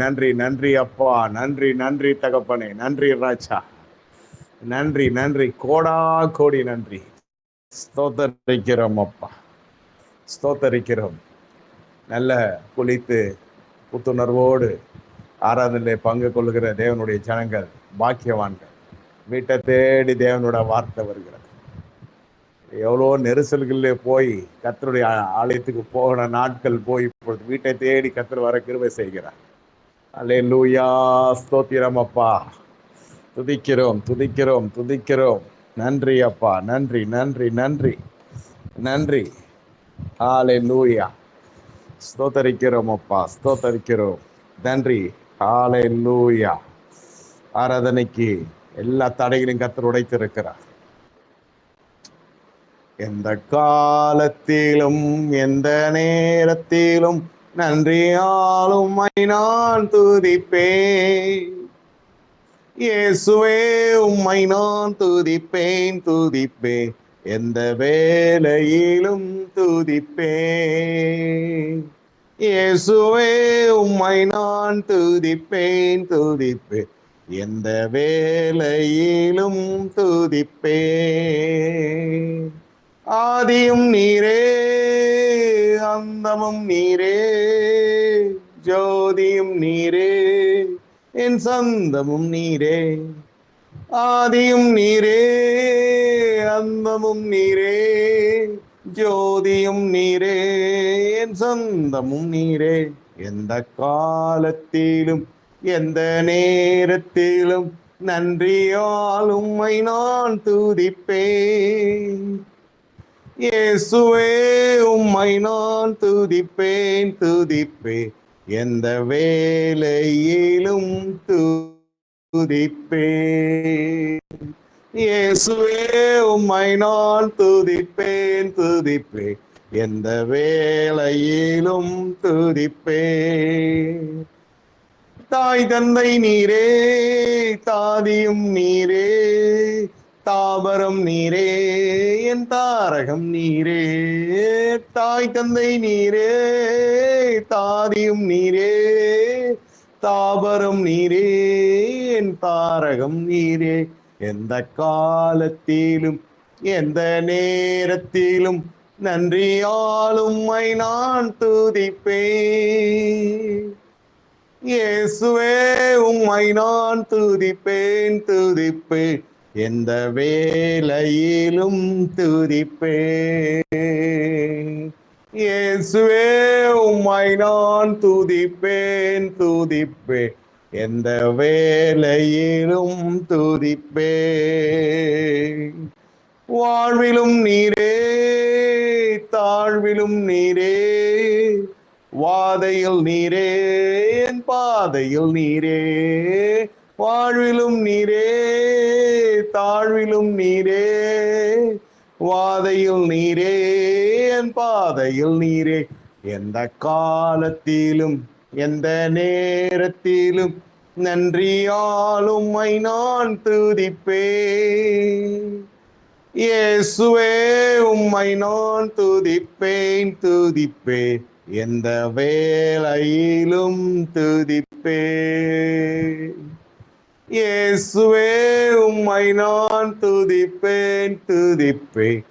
நன்றி நன்றி அப்பா, நன்றி நன்றி தகப்பனே, நன்றி ராஜா, நன்றி நன்றி, கோடா கோடி நன்றி. ஸ்தோத்தரிக்கிறோம் அப்பா, ஸ்தோத்தரிக்கிறோம். நல்ல குளித்து புத்துணர்வோடு ஆராதனை பங்கு கொள்கிற தேவனுடைய ஜனங்கள் பாக்கியவான்கள். வீட்டை தேடி தேவனோட வார்த்தை வருகிறது. எவ்வளோ நெரிசல்களிலே போய் கர்த்தருடைய ஆலயத்துக்கு போகிற நாட்கள் போய் இப்பொழுது வீட்டை தேடி கர்த்தர் வர கிருபை செய்கிறார். அல்லேலூயா, ஸ்தோத்திரம் அப்பா. துதிக்கிறோம் துதிக்கிறோம் துதிக்கிறோம். நன்றி அப்பா, நன்றி நன்றி நன்றி நன்றி. அல்லேலூயா, ஸ்தோத்தரிக்கிறோம் அப்பா, ஸ்தோத்தரிக்கிறோம். நன்றி. அல்லேலூயா. ஆராதனைக்கு எல்லா தடைகளையும் கர்த்தர் உடைத்திருக்கிறார். எந்த காலத்திலும் எந்த நேரத்திலும் நன்றியாலும் நான் துதிப்பேன். இயேசுவே, உம்மை நான் துதிப்பேன் துதிப்பேன், எந்த வேளையிலும் துதிப்பேன். இயேசுவே, உம்மை நான் துதிப்பேன் துதிப்பேன், எந்த வேளையிலும் துதிப்பேன். ஆதியும் நீரே, அந்தமும் நீரே, ஜோதியும் நீரே, என் சொந்தமும் நீரே. ஆதியும் நீரே, அந்தமும் நீரே, ஜோதியும் நீரே, என் சொந்தமும் நீரே. எந்த காலத்திலும் எந்த நேரத்திலும் நன்றியால் உம்மை நான் துதிப்பேன். இயேசுவே, உம்மை நான் துதிப்பேன் துதிப்பேன், எந்த வேளையிலும் துதிப்பேன். இயேசுவே, உம்மை நான் துதிப்பேன் துதிப்பேன், எந்த வேளையிலும் துதிப்பேன். தாய் தந்தை நீரே, தாதியும் நீரே, தாபரம் நீரே, என் தாரகம் நீரே. தாய் தந்தை நீரே, தாதியும் நீரே, தாபரம் நீரே, என் தாரகம் நீரே. எந்த காலத்திலும் எந்த நேரத்திலும் நன்றியால் உம்மை நான் துதிப்பேன். இயேசுவே, உம்மை நான் துதிப்பேன் துதிப்பேன், எந்த வேளையிலும் துதிப்பேன். இயேசுவே, உம்மை நான் துதிப்பேன் துதிப்பேன், எந்த வேளையிலும் துதிப்பேன். வாழ்விலும் நீரே, தாழ்விலும் நீரே, வாதையில் நீரே, என் பாதையில் நீரே. வாழ்விலும் நீரே, தாழ்விலும் நீரே, வாதையில் நீரே, என் பாதையில் நீரே. எந்த காலத்திலும் எந்த நேரத்திலும் நன்றியால் உம்மை நான் துதிப்பேன். இயேசுவே, உம்மை நான் துதிப்பேன் துதிப்பேன், எந்த வேளையிலும் துதிப்பேன். இயேசுவே, உம்மை நான் துதிப்பேன் துதிப்பேன்,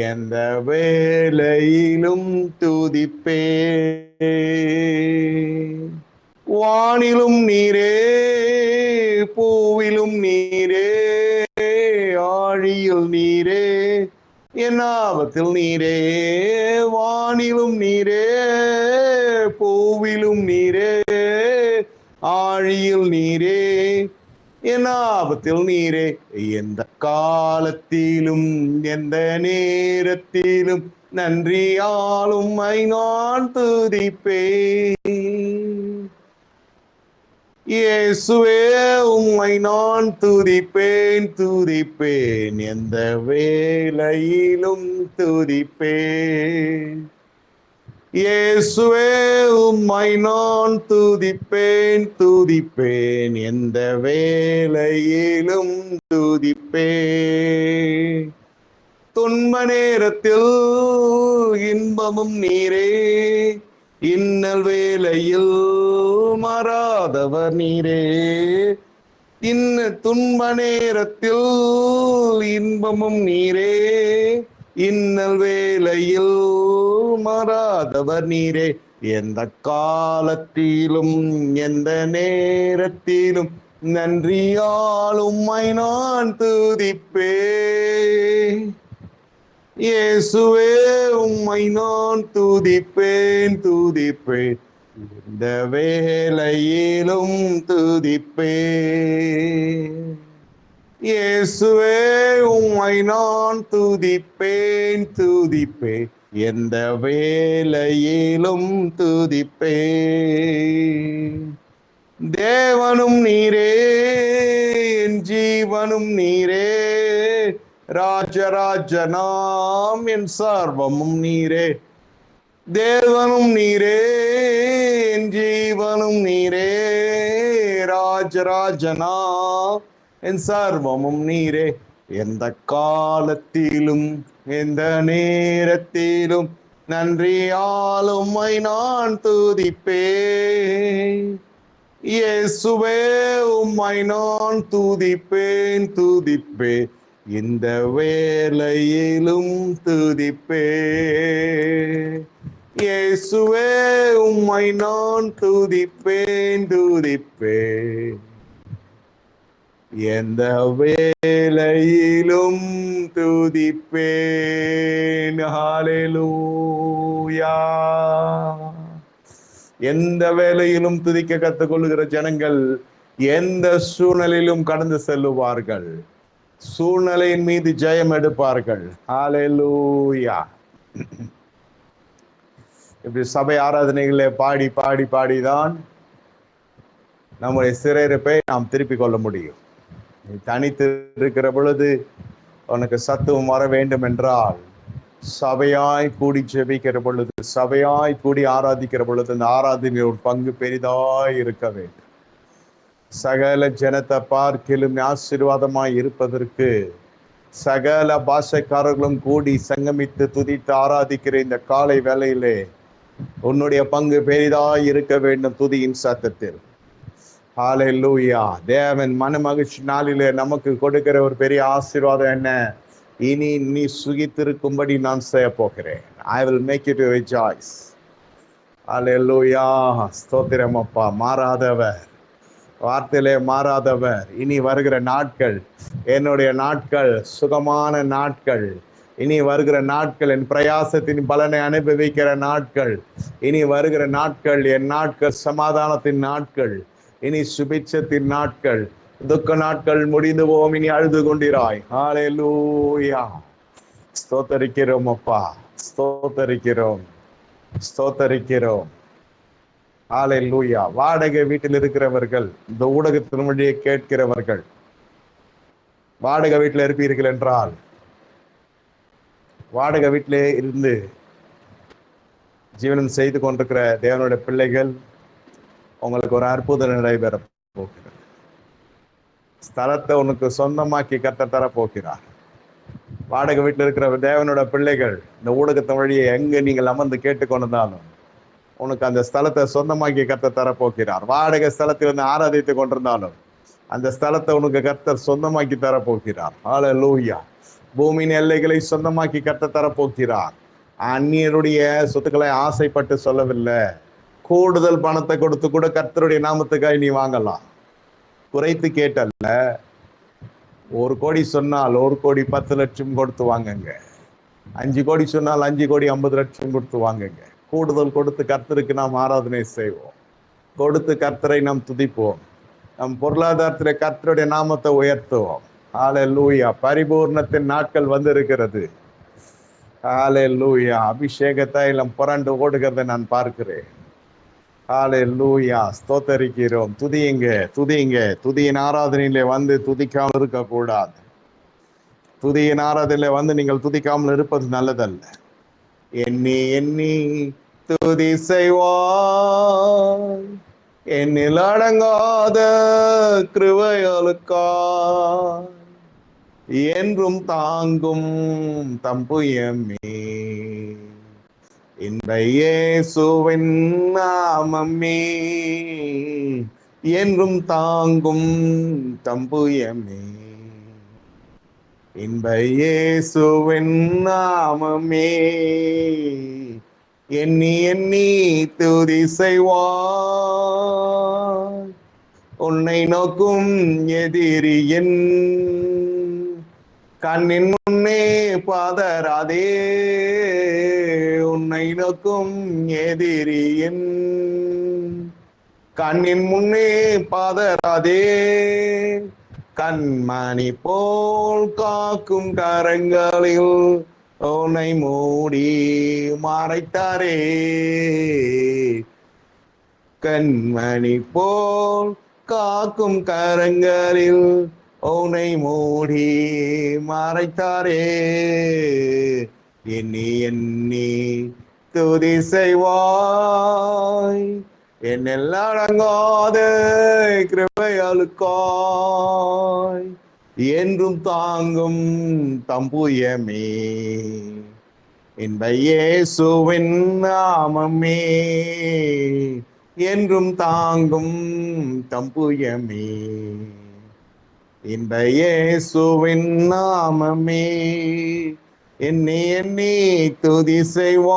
எந்த வேளையிலும் துதிப்பேன். வானிலும் நீரே, பூவிலும் நீரே, ஆழியில் நீரே, என் ஆபத்தில் நீரே. வானிலும் நீரே, பூவிலும் நீரே, ஆழியில் நீரே, என் ஆபத்தில் நீரே. எந்த காலத்திலும் எந்த நேரத்திலும் நன்றியால் உம்மை நான் துதிப்பேன். இயேசுவே, உம்மை நான் துதிப்பேன் துதிப்பேன், எந்த வேளையிலும் துதிப்பேன். இயேசுவே, உம்மை நான் துதிப்பேன் துதிப்பேன், எந்த வேளையிலும் துதிப்பேன். துன்ப நேரத்தில் இன்பமும் நீரே, இன்னல் வேளையில் மாறாதவர் நீரே. துன்ப நேரத்தில் இன்பமும் நீரே. இன்னல் வேளையில் மாறாதவர் நீரே. எந்த காலத்திலும் எந்த நேரத்திலும் நன்றியால் உம்மை நான் துதிப்பேன். இயேசுவே உம்மை நான் துதிப்பேன் துதிப்பேன். இந்த வேளையிலும் துதிப்பேன். இயேசுவே உம்மை நான் துதிப்பேன் துதிப்பேன். எந்த வேளையிலும் துதிப்பேன். தேவனும் நீரே, என் ஜீவனும் நீரே. ராஜராஜனாம் என் சர்வமும் நீரே. தேவனும் நீரே, என் ஜீவனும் நீரே. ராஜராஜனா என் சர்வமும் நீரே. எந்த காலத்திலும் எந்த நேரத்திலும் நன்றியால் உம்மை நான் துதிப்பேன். இயேசுவே உம்மை நான் துதிப்பேன் துதிப்பேன். இந்த வேளையிலும் துதிப்பேன். இயேசுவே உம்மை நான் துதிப்பேன் துதிப்பேன். எந்த வேளையிலும் துதிப்பேன். ஹல்லேலூயா. எந்த வேளையிலும் துதிக்க கற்றுக்கொள்ளுகிற ஜனங்கள் எந்த சூழ்நிலையிலும் கடந்து செல்லுவார்கள். சூழ்நிலையின் மீது ஜெயம் எடுப்பார்கள். ஹல்லேலூயா. இப்படி சபை ஆராதனைகளை பாடி பாடி பாடிதான் நம்முடைய சிறையிருப்பை நாம் திருப்பிக் கொள்ள முடியும். நீ தனித்து இருக்கிற பொழுது உனக்கு சத்துவம் வர வேண்டும் என்றால் சபையாய் கூடி ஜெபிக்கிற பொழுது, சபையாய் கூடி ஆராதிக்கிற பொழுது அந்த ஆராதனையில் ஒரு பங்கு பெரிதாய் இருக்க வேண்டும். சகல ஜனத்தை பார்க்கிலும் ஆசீர்வாதமாய் இருப்பதற்கு சகல பாஷைக்காரர்களும் கூடி சங்கமித்து துதித்து ஆராதிக்கிற இந்த காலை வேளையிலே உன்னுடைய பங்கு பெரிதாய் இருக்க வேண்டும் துதியின் சத்தத்தில். ஹல்லேலூயா. தேவன் மன மகிழ்ச்சி நாளிலே நமக்கு கொடுக்கிற ஒரு பெரிய ஆசீர்வாதம் என்ன? இனி நீ சுகித்திருக்கும்படி நான் செய்ய போகிறேன். I will make you to rejoice. ஹல்லேலூயா. ஸ்தோத்திரம் அப்பா. மாறாதவர், வார்த்தையிலே மாறாதவர். இனி வருகிற நாட்கள் என்னுடைய நாட்கள், சுகமான நாட்கள். இனி வருகிற நாட்கள் என் பிரயாசத்தின் பலனை அனுபவிக்கிற நாட்கள். இனி வருகிற நாட்கள் என் நாட்கள் சமாதானத்தின் நாட்கள். இனி சுபிட்சத்தின் நாட்கள். துக்க நாட்கள் முடிந்து போவோம். இனி அழுது கொண்டிராய். ஹல்லேலூயா. ஸ்தோத்தரிக்கிறோம் அப்பா, ஸ்தோத்தரிக்கிறோம், ஸ்தோத்தரிக்கிறோம். ஹல்லேலூயா. வாடகை வீட்டில் இருக்கிறவர்கள், இந்த ஊடகத்தின் வழியை கேட்கிறவர்கள், வாடகை வீட்டில் இருப்பீர்கள் என்றால் வாடகை வீட்டிலே இருந்து ஜீவனம் செய்து கொண்டிருக்கிற தேவனுடைய பிள்ளைகள், உங்களுக்கு ஒரு அற்புதம் நடைபெற போகிறது. ஸ்தலத்தை உனக்கு சொந்தமாக்கி கர்த்தர் தர போகிறார். வாடகை வீட்டில் இருக்கிற தேவனோட பிள்ளைகள், இந்த ஊடகத்தின் வழியை எங்க நீங்கள் அமர்ந்து கேட்டுக்கொண்டிருந்தாலும் உனக்கு அந்த ஸ்தலத்தை சொந்தமாக்கி கர்த்தர் தரப்போகிறார். வாடகை ஸ்தலத்தில் இருந்து ஆராதித்து கொண்டிருந்தாலும் அந்த ஸ்தலத்தை உனக்கு கர்த்தர் சொந்தமாக்கி தரப்போகிறார். ஹல்லேலூயா. பூமியின் எல்லைகளை சொந்தமாக்கி கர்த்தர் தரப்போகிறார். அந்நியருடைய சொத்துக்களை ஆசைப்பட்டு சொல்லவில்லை. கூடுதல் பணத்தை கொடுத்து கூட கர்த்தருடைய நாமத்துக்காக நீ வாங்கலாம். குறைத்து கேட்டல்ல. 1 கோடி சொன்னால் 1 கோடி 10 லட்சம் கொடுத்து வாங்குங்க. 5 கோடி சொன்னால் 5 கோடி 50 லட்சம் கொடுத்து வாங்குங்க. கூடுதல் கொடுத்து கர்த்தருக்கு நாம் ஆராதனை செய்வோம். கொடுத்து கர்த்தரை நாம் துதிப்போம். நம் பொருளாதாரத்தில் கர்த்தருடைய நாமத்தை உயர்த்துவோம். ஹல்லேலூயா. பரிபூர்ணத்தின் நாட்கள் வந்து இருக்கிறது. ஹல்லேலூயா. அபிஷேக தைலம் புரண்டு ஓடுகிறதை நான் பார்க்கிறேன். ஹல்லேலூயா. ஸ்தோத்தரிக்கிறோம். துதியுங்க, துதியுங்க. துதியின் ஆராதனையிலே வந்து துதிக்காமல் இருக்கக்கூடாது. துதியின் ஆராதனையிலே வந்து நீங்கள் துதிக்காமல் இருப்பது நல்லதல்ல. எண்ணி எண்ணி துதி செய்வாய், என்னில் அடங்காத கிருபைகளுக்காய் என்றும் தாங்கும் தம்புயமே. இன்ப இயேசுவின் நாமமே என்றும் தாங்கும் தம்புயமே. இன்ப இயேசுவின் நாமமே எண்ணி எண்ணி துதி செய்வாய். உன்னை நோக்கும் எதிரியன் கண்ணின் முன்னே பதறாதே. உன்னை நோக்கும் எதிரியன் கண்ணின் முன்னே பதறாதே. கண்மணி போல் காக்கும் கரங்களில் உன்னை மூடி மறைத்தாரே. கண்மணி போல் காக்கும் கரங்களில் உன்னை மூடி மறைத்தாரே. எண்ணி எண்ணி துதி செய்வாய். என்னில் அடங்காத கிருபைகளுக்காய் என்றும் தாங்கும் தம்புயமே. இன்ப இயேசுவின் நாமமே என்றும் தாங்கும் தம்புயமே. இன்ப இயேசுவின் நாமமே எண்ணி எண்ணி துதி செய்வார்.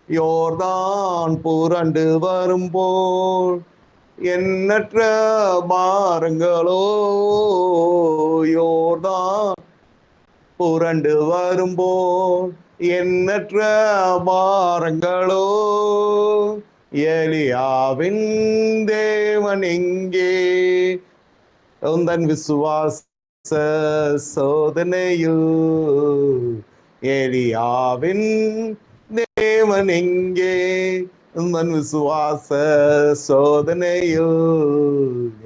யோர்தான் புரண்டு வரும்போல் எண்ணற்ற பாரங்களோ. யோர்தான் புரண்டு வரும்போல் எண்ணற்ற பாரங்களோ. எலியாவின் தேவன் எங்கே உந்தன் விசுவாச சோதனையில். எலியாவின் தேவன் எங்கே உந்தன் விசுவாச சோதனையில்.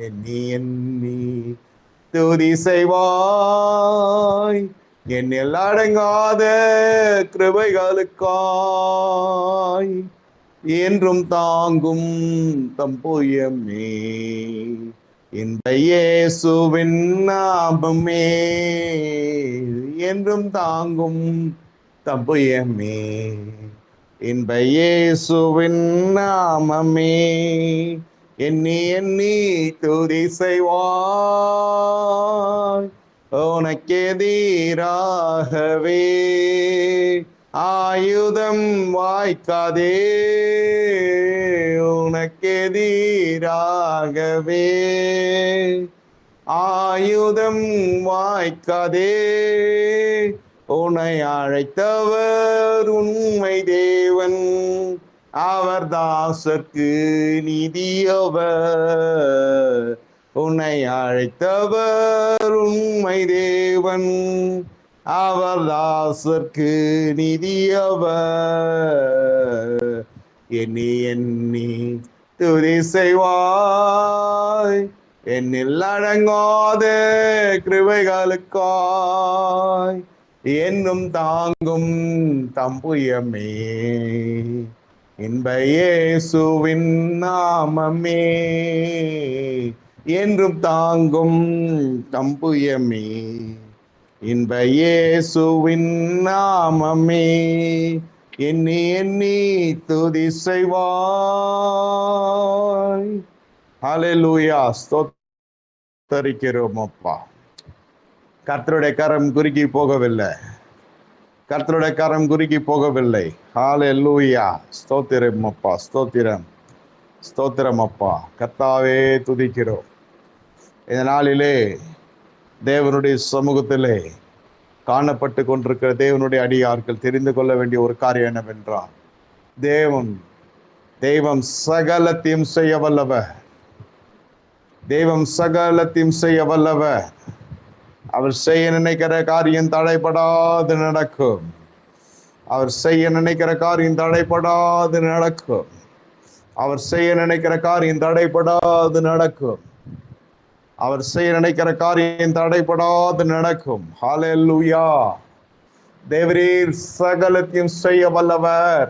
எண்ணி எண்ணி துதி செய்வாய். என்னில் அடங்காத கிருபைகளுக்காய் என்றும் தாங்கும் தம்புயமே. இன்ப இயேசுவின் நாமமே என்றும் தாங்கும் தம்புயமே. இன்ப இயேசுவின் நாமமே எண்ணி எண்ணி துதி செய்வாய். உனக்கெதிராகவே ஆயுதம் வாய்க்காதே. உனக்கெதிராகவே ஆயுதம் வாய்க்காதே. உன்னை அழைத்தவர் உண்மை தேவன். அவர் தாசர்க்கு நீதியவர். உன்னை அழைத்தவர் உண்மை தேவன். அவர் தாசர்க்கு நீதியவர். எண்ணி எண்ணி துதி செய்வாய். என்னில் அடங்காத கிருபைகளுக்காய் என்னும் தாங்கும் தம்புயமே. இன்ப இயேசுவின் நாமமே என்றும் தாங்கும் தம்புயமே. இன்ப இயேசுவின் நாமமே எண்ணி எண்ணி துதி செய்வாய். ஹல்லேலூயா. ஸ்தோத்திரிக்கிறோம் அப்பா. கர்த்தருடைய கரம் குறுகி போகவில்லை. கர்த்தருடைய கரம் குறுகி போகவில்லை. ஹல்லேலூயா. ஸ்தோத்திரம் அப்பா. ஸ்தோத்திரம் ஸ்தோத்திரம் அப்பா. கர்த்தாவே துதிக்கிறோம். இந்த நாளிலே தேவனுடைய சமூகத்திலே காணப்பட்டு கொண்டிருக்கிற தேவனுடைய அடியார்கள் தெரிந்து கொள்ள வேண்டிய ஒரு காரியம் என்னவென்றால், தெய்வம் சகலத்தையும் செய்ய வல்லவர். தெய்வம் சகலத்தையும் செய்ய வல்லவர். அவர் செய்ய நினைக்கிற காரியம் தடைபடாது நடக்கும். அவர் செய்ய நினைக்கிற காரியம் தடைபடாது நடக்கும். அவர் செய்ய நினைக்கிற காரியம் தடைபடாது நடக்கும். அவர் செய்ய நினைக்கிற காரியம் தடைபடாது நடக்கும். ஹல்லேலூயா. தேவரீர் சகலத்தையும் செய்ய வல்லவர்.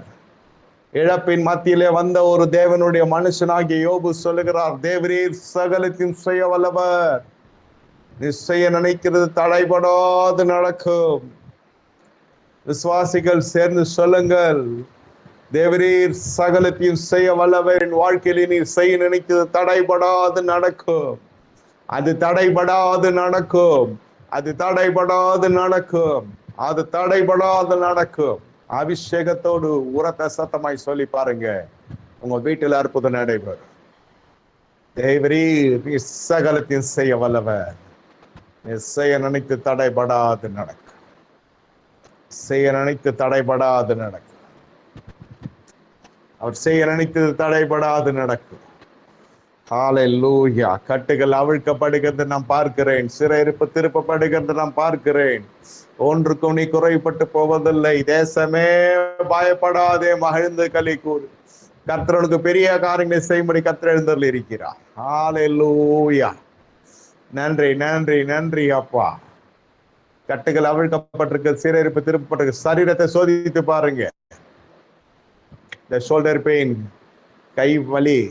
இழப்பின் மத்தியிலே வந்த ஒரு தேவனுடைய மனுஷனாகிய யோபு சொல்லுகிறார், தேவரீர் சகலத்தையும் செய்ய வல்லவர். நீ செய்ய நினைக்கிறது தடைபடாது நடக்கும். விசுவாசிகள் சேர்ந்து சொல்லுங்கள், தேவரீர் சகலத்தையும் செய்ய வல்லவர். என் வாழ்க்கையில் நீர் செய்ய நினைத்தது தடைபடாது நடக்கும். அது தடைபடாது நடக்கும். அது தடைபடாது நடக்கும். அது தடைபடாது நடக்கும். அபிஷேகத்தோடு உரத்த சத்தமாய் சொல்லி பாருங்க, உங்க வீட்டில் அற்புதம் நடைபெறும். தேவரீர் நீர் சகலத்தையும் செய்ய வல்லவர். நீர் செய்ய நினைத்து தடைபடாது நடக்கும். செய்ய நினைத்து தடைபடாது நடக்கும். அவர் செய்ய நினைத்தது தடைபடாது நடக்கும். ஹல்லேலூயா. கட்டுகள் அவிழ்க்கப்படுகிறது நான் பார்க்கிறேன். சிறையிருப்பு திருப்பப்படுகிறது நான் பார்க்கிறேன். ஒன்றுக்கும் நீ குறைப்பட்டு போவதில்லை. தேசமே பயப்படாதே, மகிழ்ந்து களி கூறு. கர்த்தருக்கு பெரிய காரியங்களை செய்யும்படி கர்த்தர் எழுந்தருளி இருக்கிறார். ஹல்லேலூயா. நன்றி நன்றி நன்றி அப்பா. கட்டுகள் அவிழ்க்கப்பட்டிருக்கு, சிறையிருப்பு திருப்பப்பட்டிருக்கு. சரீரத்தை சோதித்து பாருங்க. இந்த ஷோல்டர் பெயின், கை வலி,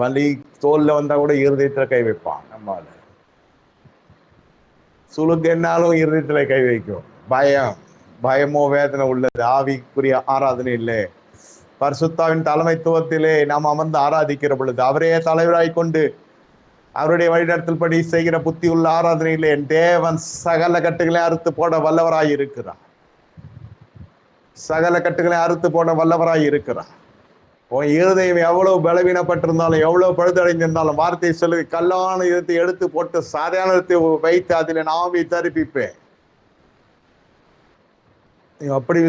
வலி தோல்ல வந்தா கூட இருதயத்துல கை வைப்பான். நம்மால சுளுக்கு என்னாலும் இருதயத்துல கை வைக்கும். பயமோ வேதனை உள்ளது. ஆவிக்குரிய ஆராதனை இல்லை. பரிசுத்தாவின் தலைமைத்துவத்திலே நாம் அமர்ந்து ஆராதிக்கிற பொழுது அவரே தலைவராய் கொண்டு அவருடைய வழிநடத்தல் படி செய்கிற புத்தி உள்ள ஆராதனையிலே என் தேவன் சகல கட்டுகளை அறுத்து போட வல்லவராய் இருக்கிறார். சகல கட்டுகளை அறுத்து போட வல்லவராய் இருக்கிறார். உன் இருதயம் எவ்வளவு பலவீனப்பட்டிருந்தாலும், எவ்வளவு பழுதடைந்திருந்தாலும், வார்த்தை சொல்லி கல்லான இதத்தை எடுத்து போட்டு சாதாரணத்தை வைத்து அதில் நாவி தரிப்பிப்பேன். அப்படி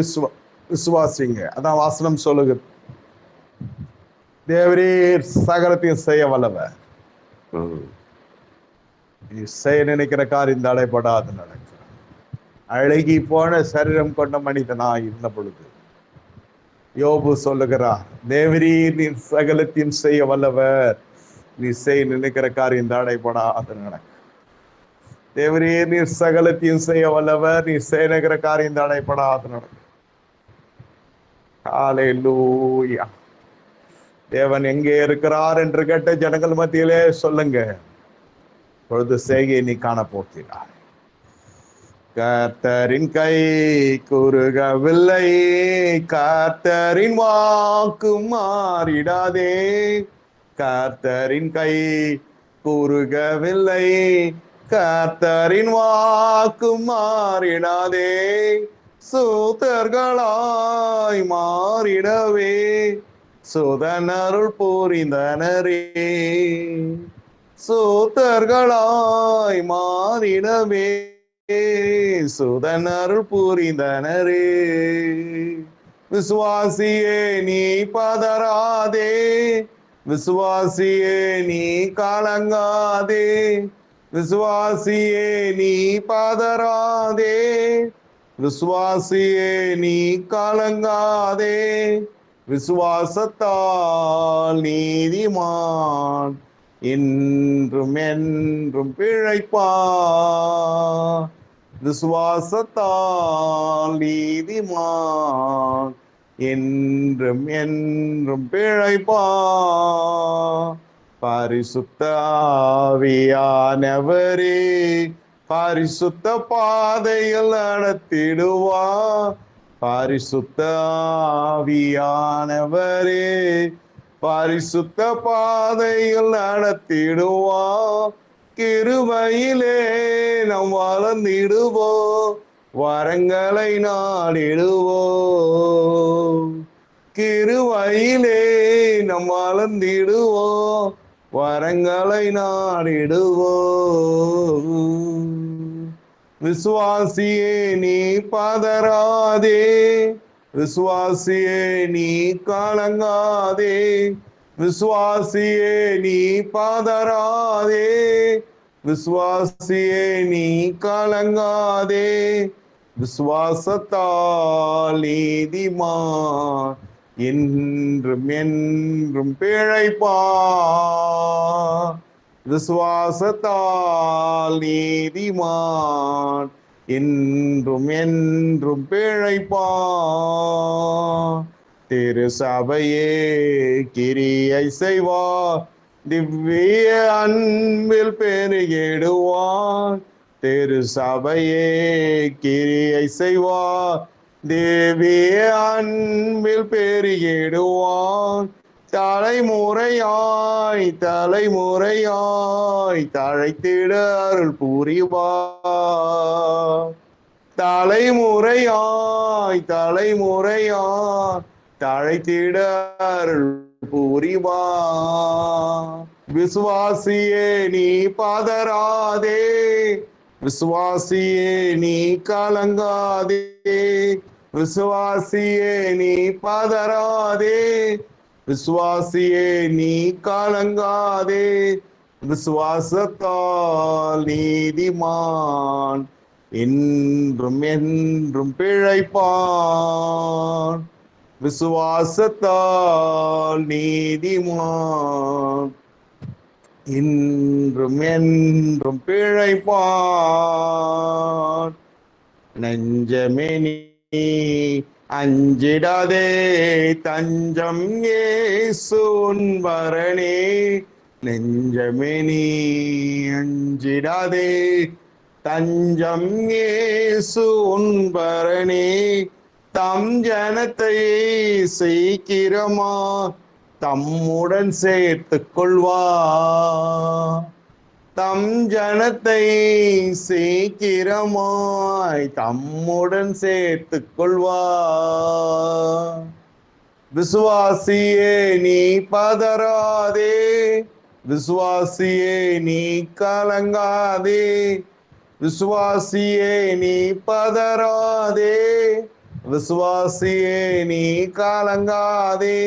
விசுவாசிங்க. அதான் வாசனம் சொல்லுகிறது, தேவரீர் சகலத்தையும் செய்ய வல்லவர். செய்ய நினைக்கிற காரியம் தடைபடாது நடக்கும். அழகி போன சரீரம் கொண்ட மனிதனா இருந்த பொழுது யோபு சொல்லுகிறார், தேவரீர் நீ சகலத்தையும் செய்ய வல்லவர். நீ செய்ய நினைக்கிற காரியம் தடைபடாது நடக்கும். தேவரீர் நீ சகலத்தையும் செய்ய வல்லவர். நீ செய்ய நினைக்கிற காரியம் தடைபடாது நடக்கும். ஹல்லேலூயா. தேவன் எங்கே இருக்கிறார் என்று கேட்ட ஜனங்கள் மத்தியிலே சொல்லுங்க, பொழுது செய்கை நீ காண போகிறார். கர்த்தரின் கை குறுகவில்லை, கர்த்தரின் வாக்கு மாறிடாதே. கர்த்தரின் கை குறுகவில்லை, கர்த்தரின் வாக்கு மாறிடாதே. சூதர்களாய் மாறிடவே சுதனருள் புரிந்தனரே. சூதர்களாய் மாறிடவே சுதனருள் புரிந்தனரே. விசுவாசியே நீ பதறாதே, விசுவாசியே நீ கலங்காதே. விசுவாசியே நீ பதறாதே, விசுவாசியே நீ கலங்காதே. விசுவாசத்தால் நீதிமான் என்றும் என்றும் பிழைப்பான். விசுவாசத்தால் நீதிமான் என்றும் என்றும் பிழைப்பான். பரிசுத்த ஆவியானவரே பரிசுத்த பாதையில் நடத்திடுவார். பரிசுத்த ஆவியானவரே பரிசுத்த பாதையில் நடத்திடுவார். கிருபையிலே நாம் வளர்ந்திடுவோம், வரங்களை நாடிடுவோம். கிருபையிலே நாம் வளர்ந்திடுவோம், வரங்களை நாடிடுவோம். விசுவாசியே நீ பதறாதே, விசுவாசியே நீ கலங்காதே. விசுவாசியே நீ பதறாதே, விசுவாசியே நீ கலங்காதே. விசுவாசத்தால் நீதிமான் என்றும் என்றும் பிழைப்பான். விசுவாசத்தால் நீதிமான் என்றும் என்றும் பிழைப்பான். திரு சபையே கிரியை செய்வார், திவ்ய அன்பில் பெருகிடுவான். திரு சபையே கிரியை செய்வார், தேவிய அன்பில் பெருகிடுவான். தலைமுறையாய் தலைமுறையாய் தழைத்திட அருள் புரிவார். தலைமுறையாய் தலைமுறையாய் தழைத்திட அருள் புரிவார். விசுவாசியே நீ பதறாதே, விசுவாசியே நீ கலங்காதே, விசுவாசியே நீ பதறாதே, விசுவாசியே நீ கலங்காதே. விசுவாசத்தால் நீதிமான் என்றும் என்றும் பிழைப்பான். விசுவாசத்தால் நீதிமான் இன்றும் என்றும் பிழைப்பான். நெஞ்சமே நீ அஞ்சிடாதே, தஞ்சம் இயேசு உன் பரணே. நெஞ்சமே நீ அஞ்சிடாதே, தஞ்சம் இயேசு உன் பரணே. தம் ஜனத்தை சீக்கிரமா தம்முடன் சேர்த்துக் கொள்வார். தம் ஜனத்தை சீக்கிரமாய் தம்முடன் சேர்த்துக் கொள்வார். விசுவாசியே நீ பதறாதே, விசுவாசியே நீ கலங்காதே, விசுவாசியே நீ பதறாதே, விசுவாசியே நீ கலங்காதே.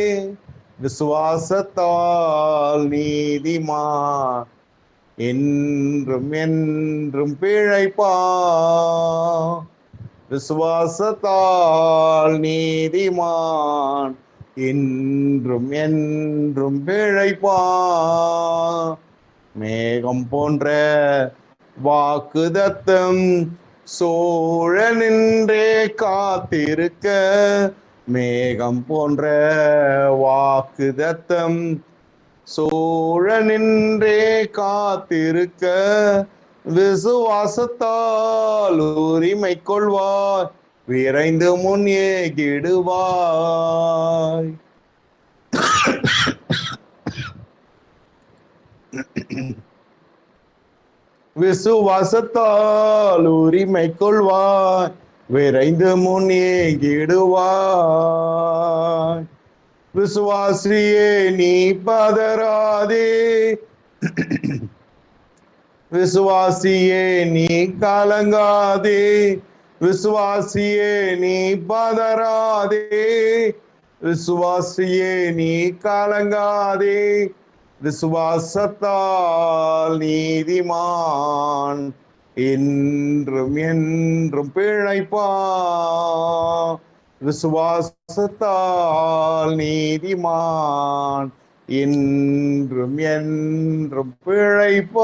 விசுவாசத்தால் நீதிமான் என்றும் என்றும் பிழைப்பான். விசுவாசத்தால் நீதிமான் என்றும் என்றும் பிழைப்பான். மேகம் போன்ற வாக்குதத்தம் சூழ நின்றே காத்திருக்க, மேகம் போன்ற வாக்குதத்தம் சூழ நின்றே காத்திருக்க. விசுவாசத்தால் உரிமை கொள்வாய், விரைந்து முன் ஏகிடுவாய். விசுவாசத்தால் உரிமை கொள்வாய், விரைந்து முன் ஏகிடுவாய். விசுவாசியே நீ பதறாதே, விசுவாசியே நீ கலங்காதே, விசுவாசியே நீ பதறாதே, விசுவாசியே நீ கலங்காதே. விசுவாசத்தால் நீதிமான் என்றும் என்றும் பிழைப்பான். விசுவாசத்தால் நீதிமான் என்றும் என்றும் பிழைப்பான்.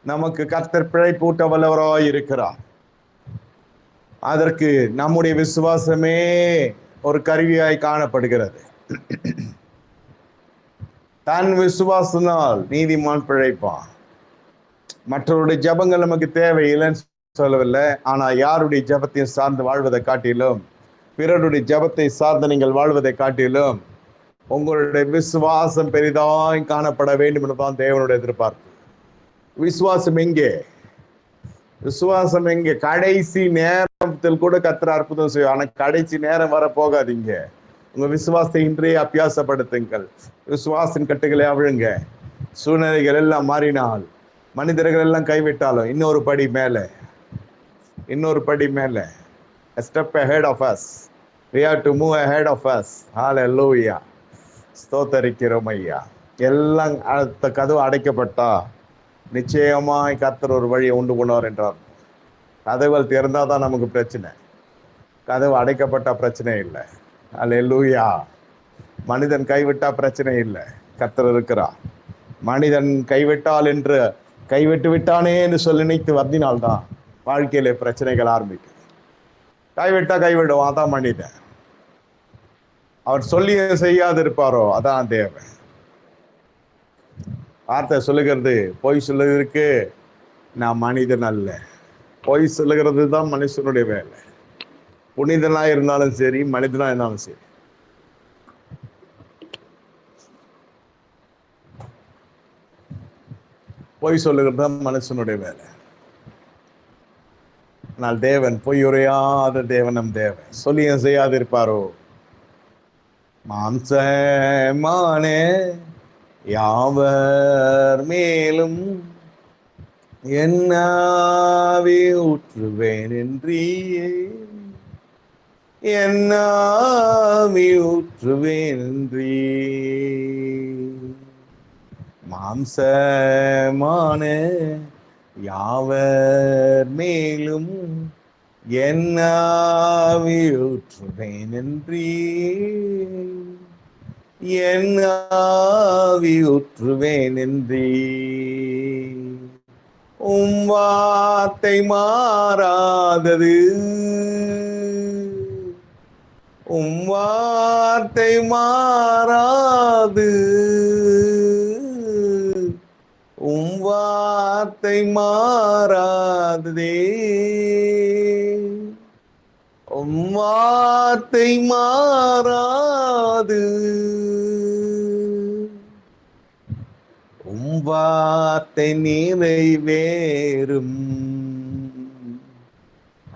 நமக்கு கர்த்தர் பிழைப்பூட்ட வல்லவராய் இருக்கிறார். அதற்கு நம்முடைய விசுவாசமே ஒரு கருவியாய் காணப்படுகிறது. தன் விசுவாசனால் நீதிமான் பிழைப்பான். மற்றவருடைய ஜபங்கள் நமக்கு தேவையில்லைன்னு சொல்லவில்லை. ஆனா யாருடைய ஜபத்தையும் சார்ந்து வாழ்வதை காட்டிலும், பிறருடைய ஜபத்தை சார்ந்து நீங்கள் வாழ்வதை காட்டிலும் உங்களுடைய விசுவாசம் பெரிதாய் காணப்பட வேண்டும் என்றுதான் தேவனுடைய எதிர்பார்ப்பு. விசுவாசம் எங்கே? விசுவாசம் எங்கே? கடைசி நேரத்தில் கூட கர்த்தர் அற்புதம் செய்யும். ஆனா கடைசி நேரம் வர போகாதீங்க. உங்க விசுவாசத்தை இன்றைய அபியாசப்படுத்துங்கள். விசுவாசின் கட்டுகளை அவிழுங்க. சூழ்நிலைகள் எல்லாம் மாறினால், மனிதர்கள் எல்லாம் கைவிட்டாலும் இன்னொரு படி மேல, இன்னொரு படி மேல. A step ahead of us. We have to move ahead of us. Hallelujah. ஸ்தோத்தரிக்கிறோம் ஐயா. எல்லாம் கதவு அடைக்கப்பட்டா நிச்சயமாய் கர்த்தர் ஒரு வழியை உண்டு கொண்டார் என்றார். கதவுகள் திறந்தாதான் நமக்கு பிரச்சனை. கதவு அடைக்கப்பட்டா பிரச்சனை இல்லை. அல்லேலூயா. மனிதன் கைவிட்டா பிரச்சனை இல்லை, கர்த்தர் இருக்கிறார். மனிதன் கைவிட்டால் என்று கைவிட்டு விட்டானே என்று சொல்லி நினைத்து வருந்தினால்தான் வாழ்க்கையில பிரச்சனைகள் ஆரம்பிக்கும். கைவிட்டா கைவிடுவோம், அதான் மனிதன். அவர் சொல்லி செய்யாது இருப்பாரோ அதான் தேவை. வார்த்தை சொல்லுகிறது, பொய் சொல்லுவதற்கு நான் மனிதன் அல்ல. பொய் சொல்லுகிறது தான் மனுஷனுடைய வேலை. புனிதனா இருந்தாலும் சரி, மனிதனா இருந்தாலும் சரி. பொய் சொல்லுகிறது தான் மனுஷனுடைய வேலை. ஆனால் தேவன் பொய் உரையாத தேவன் நம் தேவன். சொல்லியும் செய்யாதிருப்பாரோ? மாம்சமானே யாவர் மேலும் என்னாவே ஊற்றுவேன் என்றியே, என்னாவே ஊற்றுவேன் என்றியே. மாம்சமான யாவர் மேலும் என்னாவே ஊற்றுவேன் என்றியே, என்னாவே ஊற்றுவேன் என்றியே. உம் வார்த்தை மாறாதது, உம் வார்த்தை மாறாது, உம் வார்த்தை மாறாததே, உம் வார்த்தை மாறாது, உம் வார்த்தை நிறைவேறும்.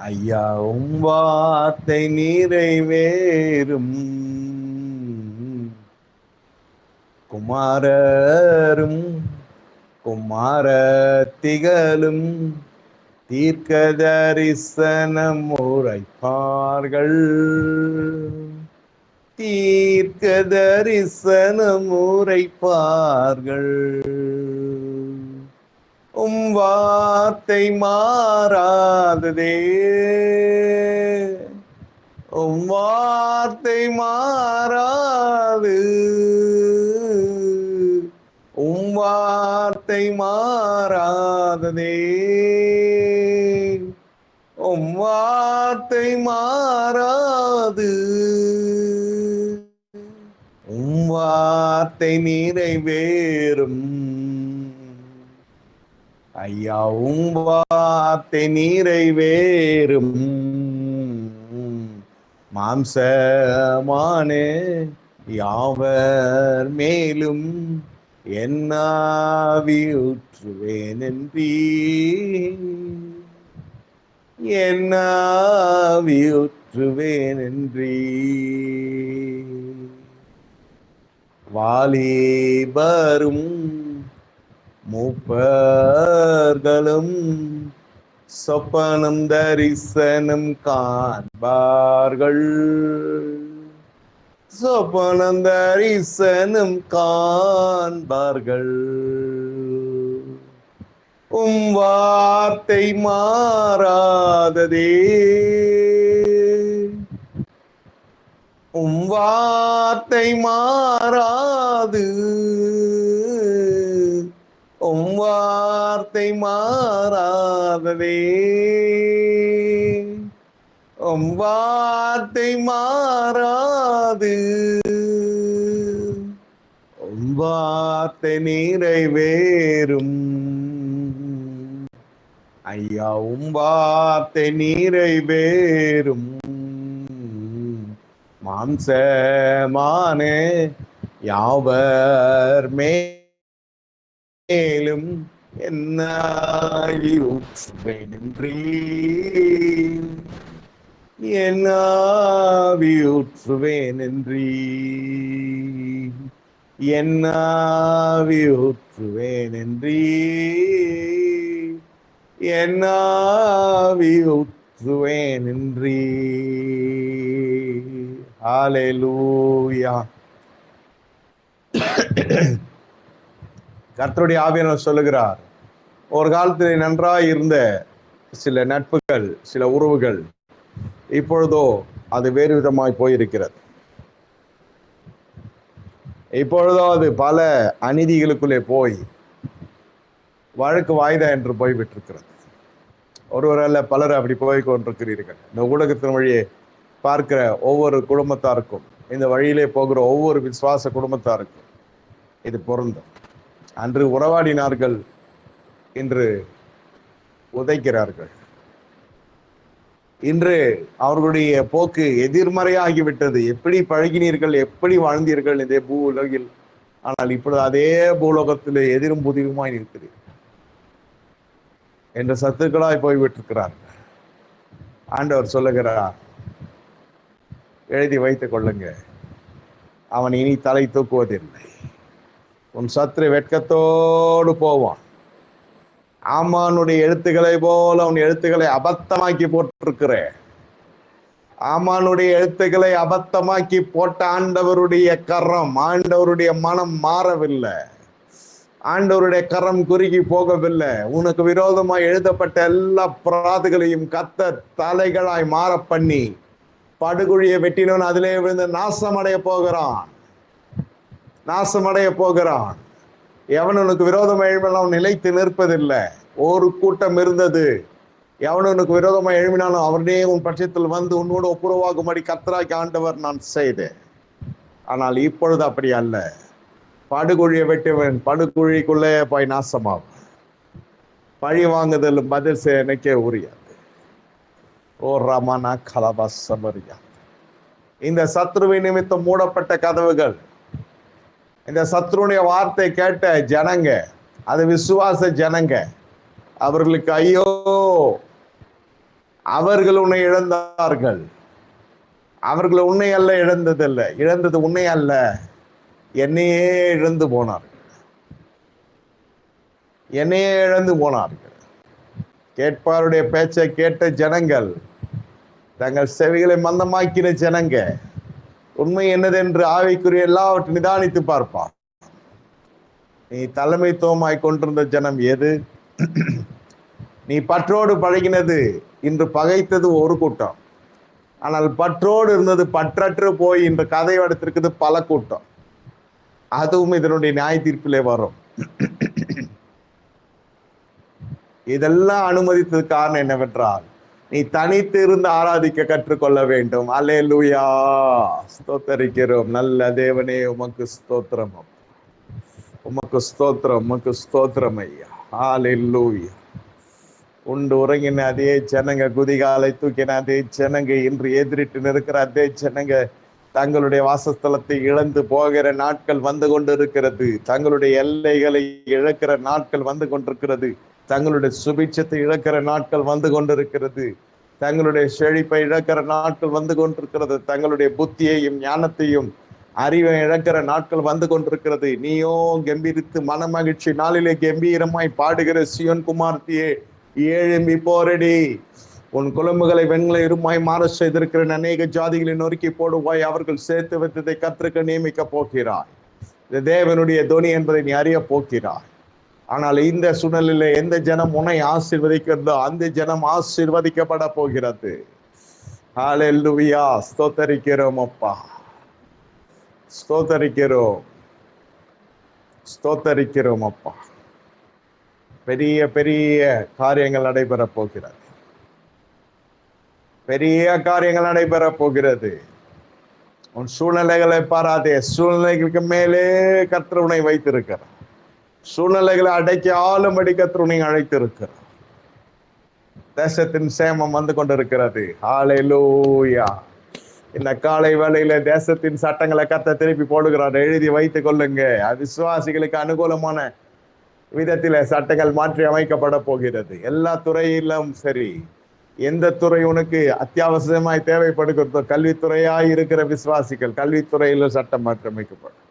ஐயா, உம் வார்த்தை நிறைவேறும். குமாரரும் குமாரத்திகளும் தீர்க்க தரிசனம் உரைப்பார்கள், தீர்க்க தரிசனம் உரைப்பார்கள். உம் வார்த்தை மாறாததே, உம் வார்த்தை மாறாது, உம் வார்த்தை மாறாததே, உம் வார்த்தை மாறாது, உம் வார்த்தை நிறைவேறும். ஐயா, உம் வார்த்தை நிறைவேறும். மாம்சமான யாவர் மேலும் என்னாவி ஊற்றுவேன் என்றியே, என்னாவி ஊற்றுவேன் என்றியே. வாலிபரும் மூப்பர்களும் சொப்பனம் தரிசனம் காண்பார்கள், சொப்பனம் தரிசனம் காண்பார்கள். உம் வார்த்தை மாறாததே, உம் வார்த்தை மாறாது, உம் வார்த்தை மாறாததே, உம் வார்த்தை மாறாது, உம் வார்த்தை நிறைவேறும். ஐயா, உம் வார்த்தை நிறைவேறும். மாம்சமான யாவர் மேலும் என்னாவி ஊற்றுவேன் என்றியே, என்னாவி ஊற்றுவேன் என்றியே, என்னாவி ஊற்றுவேன் என்றியே, என்னாவி ஊற்றுவேன் என்றியே. ஹல்லேலூயா. கர்த்தருடைய ஆவியானவர் சொல்லுகிறார், ஒரு காலத்தில் நன்றாய் இருந்த சில நட்புகள், சில உறவுகள் இப்பொழுதோ அது வேறு விதமாய் போயிருக்கிறது. இப்பொழுதோ அது பல அநீதிகளுக்குள்ளே போய் வழக்கு வாய்தா என்று போய்விட்டிருக்கிறது. ஒருவர் அல்ல, பலர் அப்படி போய் கொண்டிருக்கிறீர்கள். இந்த ஊடகத்தின் வழியே பார்க்கிற ஒவ்வொரு குடும்பத்தாருக்கும், இந்த வழியிலே போகிற ஒவ்வொரு விசுவாச குடும்பத்தாருக்கும் இது பொருந்தும். அன்று உறவாடினார்கள், இன்று உதைக்கிறார்கள். இன்று அவர்களுடைய போக்கு எதிர்மறையாகிவிட்டது. எப்படி பழகினீர்கள், எப்படி வாழ்ந்தீர்கள் இந்த பூ உலகில், ஆனால் இப்பொழுது அதே பூலோகத்திலே எதிரும் புதிருமாய் இருக்கிறீர்கள் என்ற சத்துக்களாய் போய்விட்டிருக்கிறார்கள். ஆண்டவர் சொல்லுகிறார், எழுதி வைத்துக் கொள்ளுங்க, அவன் இனி தலை தூக்குவதில்லை. உன் சத்துரு வெட்கத்தோடு போவான். ஆமானுடைய எழுத்துக்களை போல உன் எழுத்துக்களை அபத்தமாக்கி போட்டிருக்கிறேன். ஆமானுடைய எழுத்துக்களை அபத்தமாக்கி போட்ட ஆண்டவருடைய கரம், ஆண்டவருடைய மனம் மாறவில்லை. ஆண்டவருடைய கரம் குறுகி போகவில்லை. உனக்கு விரோதமாய் எழுதப்பட்ட எல்லா பிராதுகளையும் கர்த்தர் தலைகளாய் மாற பண்ணி படுகுழியை வெட்டினவன் அதிலே விழுந்து நாசமடைய போகிறான். எவனுக்கு விரோதமாக எழுப்பினாலும் அவன் நிலைத்து நிற்பதில்லை. ஒரு கூட்டம் இருந்தது, எவனுக்கு விரோதமாக எழுப்பினாலும் அவனே உன் பட்சத்தில் வந்து உன்னோடு ஒப்புரவாகும்படி கர்த்தராகி ஆண்டவர் நான் செய்தேன். ஆனால் இப்பொழுது அப்படி அல்ல. படுகுழியை வெட்டுவன் படுகுழிக்குள்ளே போய் நாசமாகும். பழி வாங்குதல் பதில் செய்ய உரியது. ஓ ரமணா கலபசமரியா. இந்த சத்ருவின் நிமித்தம் மூடப்பட்ட கதவுகள், இந்த சத்ருடைய வார்த்தை கேட்ட ஜனங்க, அது விசுவாச ஜனங்க, அவர்களுக்கு ஐயோ, அவர்கள் உன்னை இழந்தார்கள். அவர்கள் உன்னை அல்ல இழந்ததில்லை, இழந்தது உன்னை அல்ல, என்னையே இழந்து போனார்கள். கேட்பாருடைய பேச்சை கேட்ட ஜனங்கள், தங்கள் செவிகளை மந்தமாக்கின ஜனங்க, உண்மை என்னதென்று ஆவிக்குரிய எல்லாவற்றையும் நிதானித்து பார்ப்பார். நீ தலைமைத்துவமாய் கொண்டிருந்த ஜனம் எது? நீ பற்றோடு பழகினது இன்று பகைத்தது ஒரு கூட்டம். ஆனால் பற்றோடு இருந்தது பற்றற்று போய் இன்று கதை எடுத்திருக்குது பல கூட்டம். அதுவும் இதனுடைய நியாய தீர்ப்பிலே வரும். இதெல்லாம் அனுமதித்தது காரணம் என்னவென்றால், நீ தனித்து இருந்து ஆராதிக்க கற்றுக்கொள்ள வேண்டும். அல்லேலூயா, ஸ்தோத்தரிக்கிறோம். நல்ல தேவனே, உமக்கு ஸ்தோத்திரம், உமக்கு ஸ்தோத்திரம், உமக்கு ஸ்தோத்திரம் ஐயா. அல்லேலூயா. உண்டு உறங்கின அதே ஜனங்க, குதிகாலை தூக்கின அதே ஜனங்க, இன்று எதிரிட்டு நிற்கிற அதே ஜனங்க தங்களுடைய வாசஸ்தலத்தை இழந்து போகிற நாட்கள் வந்து கொண்டிருக்கிறது. தங்களுடைய எல்லைகளை இழக்கிற நாட்கள் வந்து கொண்டிருக்கிறது. தங்களுடைய சுபிட்சத்தை இழக்கிற நாட்கள் வந்து கொண்டிருக்கிறது. தங்களுடைய செழிப்பை இழக்கிற நாட்கள் வந்து கொண்டிருக்கிறது. தங்களுடைய புத்தியையும் ஞானத்தையும் அறிவை இழக்கிற நாட்கள் வந்து கொண்டிருக்கிறது. நீயோ கம்பீரித்து மனமகிழ்ச்சி நாளிலே கம்பீரமாய் பாடுகிற சியோன் குமார்த்தியே, எழும்பி போரடி. உன் குழம்புகளை வெண்களை இருமாய் மாற செய்திருக்கிற அநேக ஜாதிகளை நொறுக்கி போடுவாய். அவர்கள் சேர்த்து வைத்ததை கர்த்தருக்கு நியமிக்க போகிறாய். இது தேவனுடைய தொனி என்பதை நீ அறிய போகிறாய். ஆனால் இந்த சூழ்நிலையில எந்த ஜனம் உன்னை ஆசீர்வதிக்கிறதோ அந்த ஜனம் ஆசீர்வதிக்கப்பட போகிறது. ஹல்லேலூயா. ஸ்தோத்தரிக்கிறோம் அப்பா, ஸ்தோத்தரிக்கிறோம் அப்பா. பெரிய பெரிய காரியங்கள் நடைபெற போகிறது. பெரிய காரியங்கள் நடைபெற போகிறது. உன் சூழ்நிலைகளை பாராதே. சூழ்நிலைகளுக்கு மேலே கர்த்தர் உன்னை வைத்திருக்கிறார். சூழ்நிலைகளை அடக்கி ஆளும்படி கர்த்தர் உன்னை அழைத்திருக்கிறார். தேசத்தின் சேமம் வந்து கொண்டிருக்கிறது. ஹல்லேலூயா. இந்த காலை வேளையில தேசத்தின் சட்டங்களை கர்த்தர் திருப்பி போடுகிறார். எழுதி வைத்துக் கொள்ளுங்க. விசுவாசிகளுக்கு அனுகூலமான விதத்தில சட்டங்கள் மாற்றி அமைக்கப்பட போகிறது. எல்லா துறையிலும் சரி, எந்த துறை உனக்கு அத்தியாவசியமாய் தேவைப்படுகிறதோ, கல்வித்துறையாய் இருக்கிற விசுவாசிகள், கல்வித்துறையில சட்டம் மாற்றி அமைக்கப்படும்.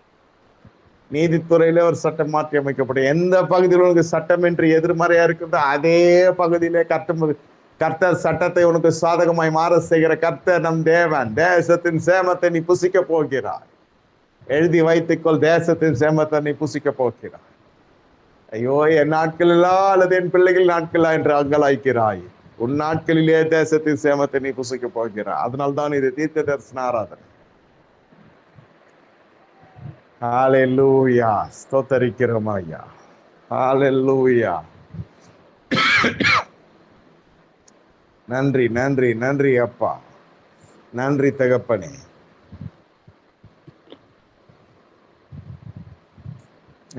நீதித்துறையில ஒரு சட்டம் மாற்றி அமைக்கப்படும். எந்த பகுதியில் உனக்கு சட்டம் என்று எதிர்மறையா இருக்கிறதோ அதே பகுதியிலே கர்த்தர் சட்டத்தை உனக்கு சாதகமாய் மாற செய்கிற கர்த்தர் நம் தேவன். தேசத்தின் சேமத்தை நீ புசிக்க போகிறாய். எழுதி வைத்துக்கொள். தேசத்தின் சேமத்தை நீ புசிக்க போகிறாய். ஐயோ, என் நாட்களா அல்லது என் பிள்ளைகள் நாட்களா என்று அங்கலாய்க்கிறாய். உன் நாட்களிலே தேசத்தின் சேமத்தை நீ புசிக்க போகிறாய். அதனால்தான் இது தீர்க்க தரிசன ஆராதனை. ஹல்லேலூயா. ஸ்தோத்தரிக்கிறோம் ஐயா. ஹல்லேலூயா. நன்றி, நன்றி, நன்றி அப்பா. நன்றி தகப்பனே.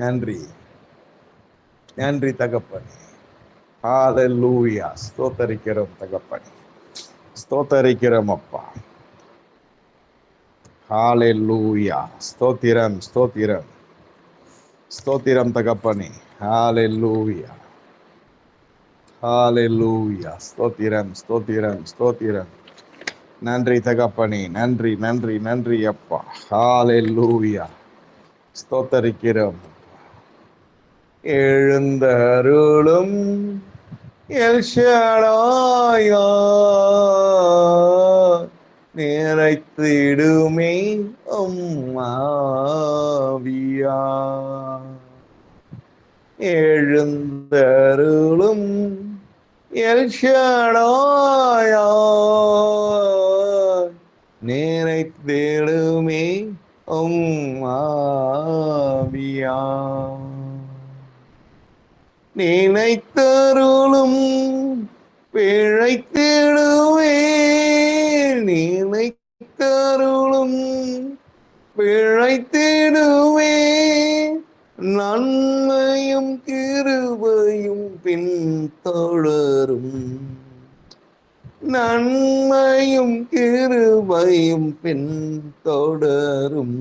நன்றி, நன்றி தகப்பனே. ஹல்லேலூயா. ஸ்தோத்தரிக்கிறோம் தகப்பனே. ஸ்தோத்தரிக்கிறோம் அப்பா. ஹalleluya. ஸ்தோத்திரம் ஸ்தோத்திரம் ஸ்தோத்திரம் தகப்பனே. ஹalleluya. ஹalleluya. ஸ்தோத்திரம் ஸ்தோத்திரம் ஸ்தோத்திரம். நன்றி தகப்பனே. நன்றி நன்றி நன்றி அப்பா. ஹalleluya. ஸ்தோத்தரிக்கிறோம். எழுந்தருளும் எல் ஷடாய், நிறைத்திடுமே ஆவியா. எழுந்தருளும் எல் ஷடாய், நிறைத்திடுமே ஆவியா. நினைத்தருளும் பிழைத்திடுவே, நினைத்தருளும் பிழைத்திடுவே, நன்மையும் கிருபையும் பின்தொடரும், நன்மையும் கிருபையும் பின்தொடரும்.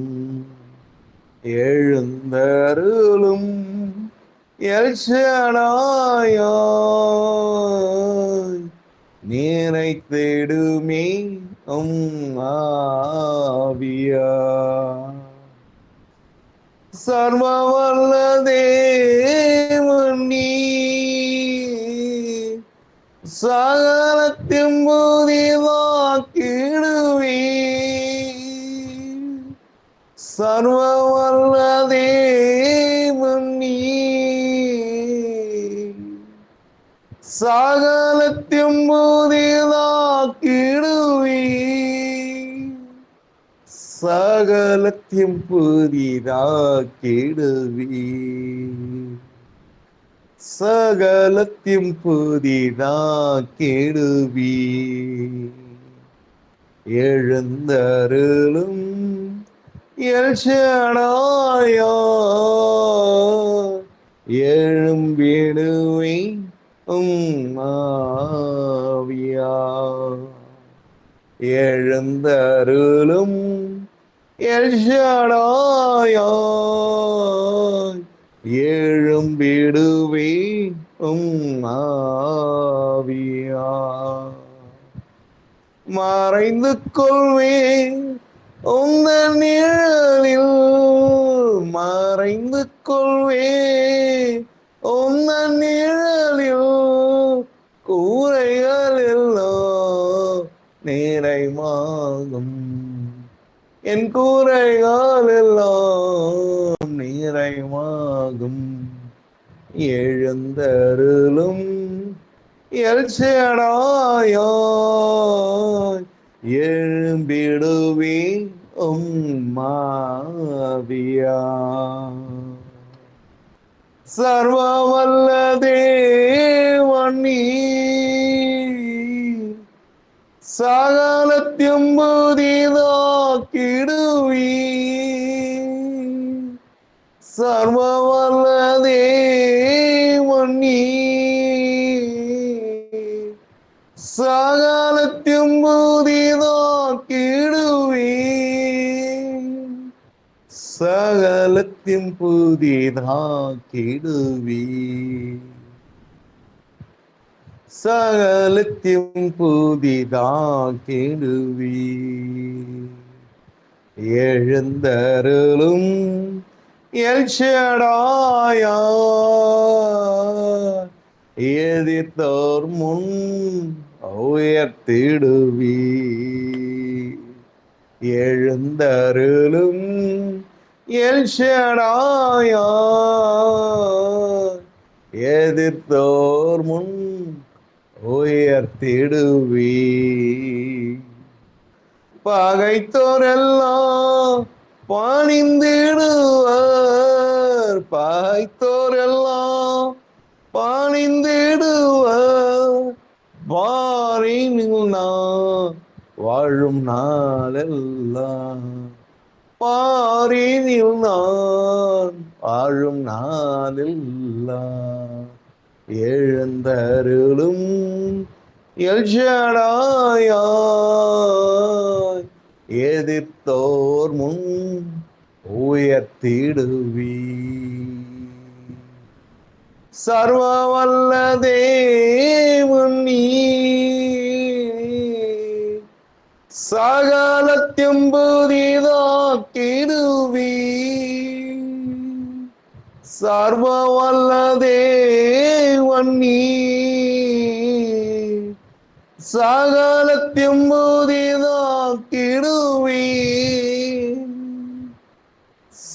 எழுந்தருளும் எல் ஷடாய், நிறைத்திடுமே ஆவியா. சர்வவல்ல தேவன் நீர், சகலத்தையும் புதிதாக்கிடுவே. சர்வவல்ல தேவன் நீர், சகலத்தையும் புதிதாக்கிடுவே. சகலத்தையும் புதிதாக்கிடுவே. சகலத்தையும் புதிதாக்கிடுவே. எழுந்தருளும் எல் ஷடாய், எழும்பிடுவே ஆவியா. எழுந்தருளும் எல் ஷடாய், எழும்பிடுவே ஆவியா. மறைந்து கொள்வேன் உந்தன் நிழலில், மறைந்து கொள்வேன் உந்தன் நிழலில், கூரைகள் எல்லாம் நிறைமாகும், என் கூரைகள் எல்லாம் நிறைமாகும். எழுந்தருளும் எல் ஷடாய், எழும்பிடுவே ஆவியா. சர்வவல்ல தேவன் நீர், சகலத்தையும் புதிதாக்கிடுவே. சர்வவல்ல தேவன் நீர், சகலத்தையும் புதிதாக்கிடுவே. சகலத்தையும் புதிதாக்கிடுவே. சகலத்தையும் புதிதாக்கிடுவே. எழுந்தருளும் எல் ஷடாய், எதிர்த்தோர் முன் உயர்த்திடுவே. எழுந்தருளும் எல் ஷடாய், எதிர்த்தோர் முன் உயர்த்திடுவே. பகைத்தோரெல்லாம் பணிந்திடுவர், பகைத்தோரெல்லாம் பணிந்திடுவர். வாரினில் நான் வாழும் நாளெல்லாம், பாரினில் நான் வாழும் நாளெல்லாம். எழுந்தருளும் எல்ஷடாயாய் எதிர்த்தோர் முன் உயர்த்திடுவி. சர்வ வல்ல தேவன் நீ, சகலத்தையும் புதிதாக்கிடுவி. சர்வ வல்ல தேவன் நீ, சகலத்தையும் புதிதாக்கிடுவி.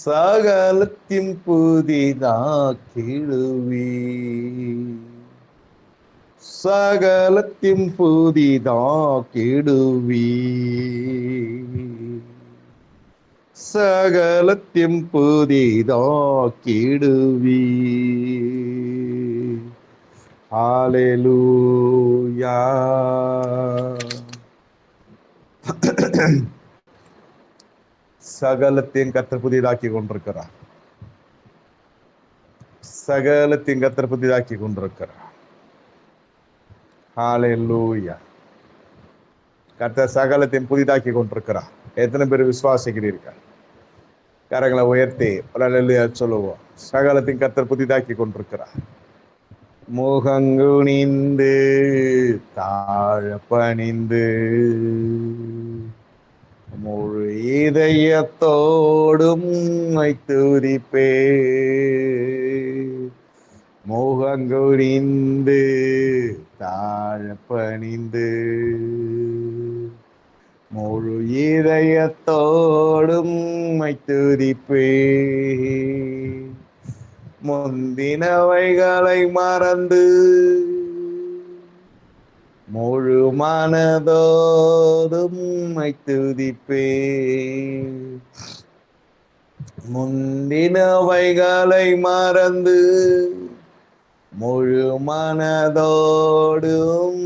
சகலத்தையும் புதிதாக்கிடுவி. சகலத்தையும் புதிதாக்கிடுவி. சகலத்தையும் புதிதாக்கிடுவி. ஹல்லேலூயா. சகலத்தையும் கர்த்தர் புதிதாக்கி கொண்டிருக்கிறார். சகலத்தையும் கர்த்தர் புதிதாக்கி கொண்டிருக்கிறார். ஹல்லேலூயா. கர்த்தர் சகலத்தையும் புதிதாக்கி கொண்டிருக்கிறார். எத்தனை பேர் விசுவாசிக்கிறீர்கள்? கரங்களை உயர்த்தி ஹல்லேலூயா சொல்லுவோம். சகலத்தையும் கர்த்தர் புதிதாக்கி கொண்டிருக்கிறார். முகங்குனிந்து தாழ பணிந்து முழு இதயத்தோடும் துதிப்பே. முகங்குனிந்து தாழ பணிந்து முழு இதயத்தோடும் துதிப்பே. முந்தினவைகளை மறந்து முழு மனதோடும் துதிப்பே. முந்தினவைகளை மறந்து முழு மனதோடும்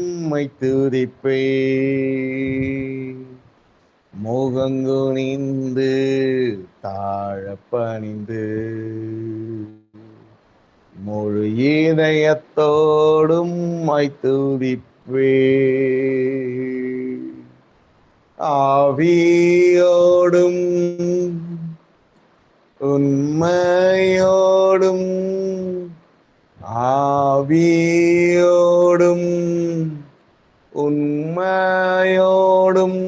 துதிப்பே. முகங்குனிந்து தாழ பணிந்து முழு இதயத்தோடும் துதிப்பே. ஆவியோடும் உண்மையோடும் ஆவியோடும் உண்மையோடும்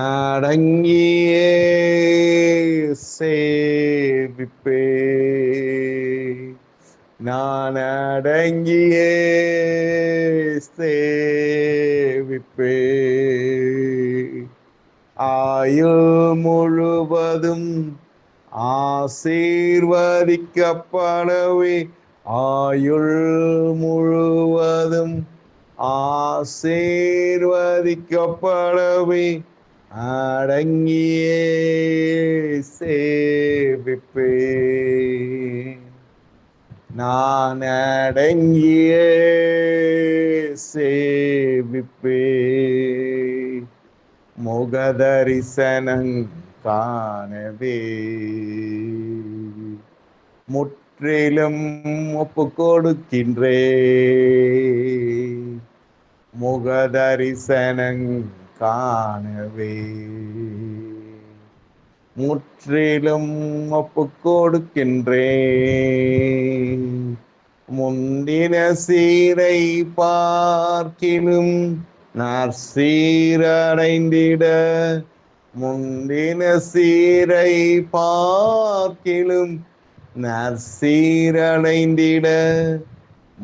அடங்கியே சேவிப்பே. நான் அடங்கியே சேவிப்பே. ஆயுள் முழுவதும் ஆசீர்வதிக்கப்படவே. ஆயுள் முழுவதும் ஆசீர்வதிக்கப்படவே அடங்கியே சேவிப்பே. நான் அடங்கியே சேவிப்பே. முகதரிசனம் காணவே முற்றிலும் ஒப்பு கொடுக்கின்றே. முகதரிசனம் காணவே முற்றிலும் ஒப்பு கொடுக்கின்றே. முந்தின சீரை பார்க்கிலும் நற்சீரடைந்திட. முந்தின சீரை பார்க்கிலும் நற்சீரடைந்திட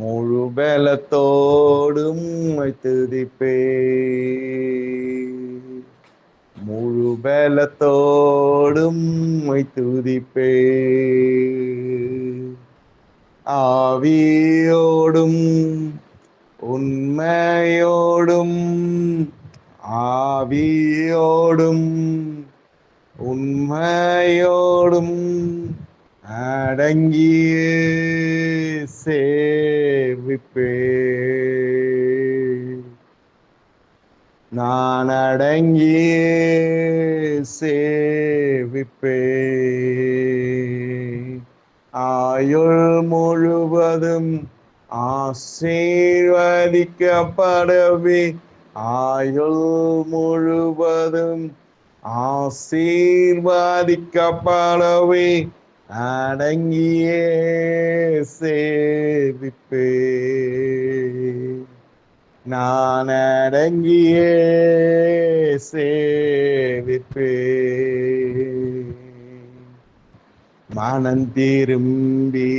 முழு பலத்தோடும் துதிப்பே. முழு பலத்தோடும் துதிப்பே. ஆவியோடும் உண்மையோடும் ஆவியோடும் உண்மையோடும் அடங்கியே சேவிப்பே. நான் அடங்கியே சேவிப்பே. ஆயுள் முழுவதும் ஆசீர்வதிக்கப்படவே ஆயுள் முழுவதும் ஆசீர்வதிக்கப்படவே அடங்கியே சேவிப்பே. நான் அடங்கியே சேவிப்பே. மனம் திரும்பி